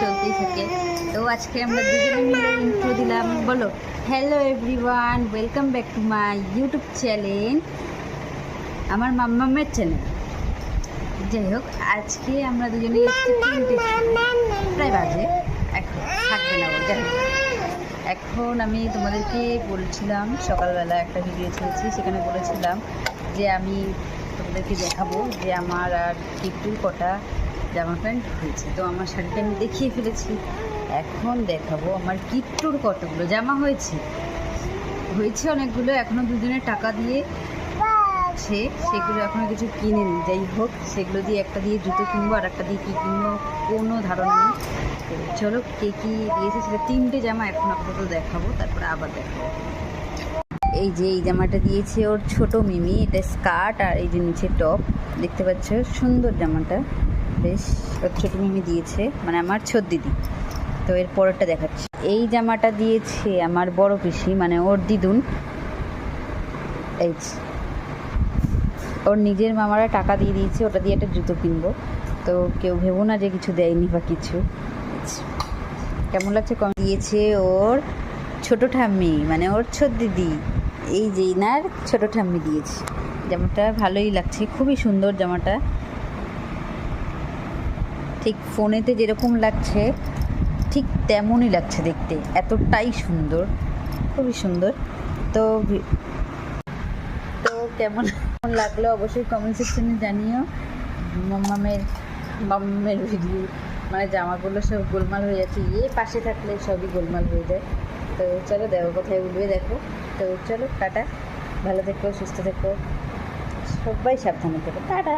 চলতেই থাকে। তো আজকে আমরা দুজনে মিলে ইন্ট্রো দিলাম। বলো hello everyone, welcome back to my YouTube channel, আমার মাম্মামের চ্যানেল। যাই হোক, আজকে আমরা দুজনে প্রায় বাজে এখন থাকবে না। যাই হোক, এখন আমি তোমাদেরকে বলছিলাম, সকালবেলা একটা ভিডিও ছেড়েছি, সেখানে বলেছিলাম যে আমি তোমাদেরকে দেখাবো যে আমার আর টিটুর কটা জামা প্যান্ট হয়েছে। তো আমার শাড়িটা আমি দেখিয়ে ফেলেছি, এখন দেখাবো আমার কিট্টুর কতগুলো জামা হয়েছে অনেকগুলো। এখনও দুজনের টাকা দিয়ে সেগুলো এখনও কিছু কিনেনি। যাই হোক, সেগুলো দিয়ে একটা দিয়ে জুতো কিনবো আর একটা দিয়ে কী কিনবো কোনো ধারণা নেই। তো চলো, কে কী দিয়েছে সেটা 3টে জামা এখন আপাতত দেখাবো, তারপরে আবার দেখাবো। এই যে এই জামাটা দিয়েছে ওর ছোট মিমি, এটা স্কার্ট আর এই যে নিচে টপ, দেখতে পাচ্ছ সুন্দর জামাটা, বেশ ওর ছোট মিমি দিয়েছে, মানে আমার ছোট দিদি। তো এর পরেরটা দেখাচ্ছি। এই জামাটা দিয়েছে আমার বড় পিসি, মানে ওর দিদুন। এই ওর নিজের মামারা টাকা দিয়ে দিয়েছে, ওটা দিয়ে একটা জুতো কিনবো। তো কেউ ভেবো না যে কিছু দেয়নি বা কিছু। কেমন লাগছে কম দিয়েছে ওর ছোট ঠাম্মি, মানে ওর ছোট দিদি, এই যে ইনার ছোট ঠাম্মি দিয়েছে। জামাটা ভালোই লাগছে, খুবই সুন্দর জামাটা, ঠিক ফোনেতে যেরকম লাগছে ঠিক তেমনই লাগছে দেখতে, এতটাই সুন্দর, খুবই সুন্দর। তো কেমন লাগলো অবশ্যই কমেন্ট সেকশনে জানিও। মাম্মামের ভিডিও, মানে জামাগুলো সব গোলমাল হয়ে যাচ্ছে, পাশে থাকলে সবই গোলমাল হয়ে যায়। তো চলো দেখো কোথায় উঠবে, দেখো। তো চলো টাটা, ভালো থেকো, সুস্থ থেকো, সবাই সাবধানে থেকো, টাটা।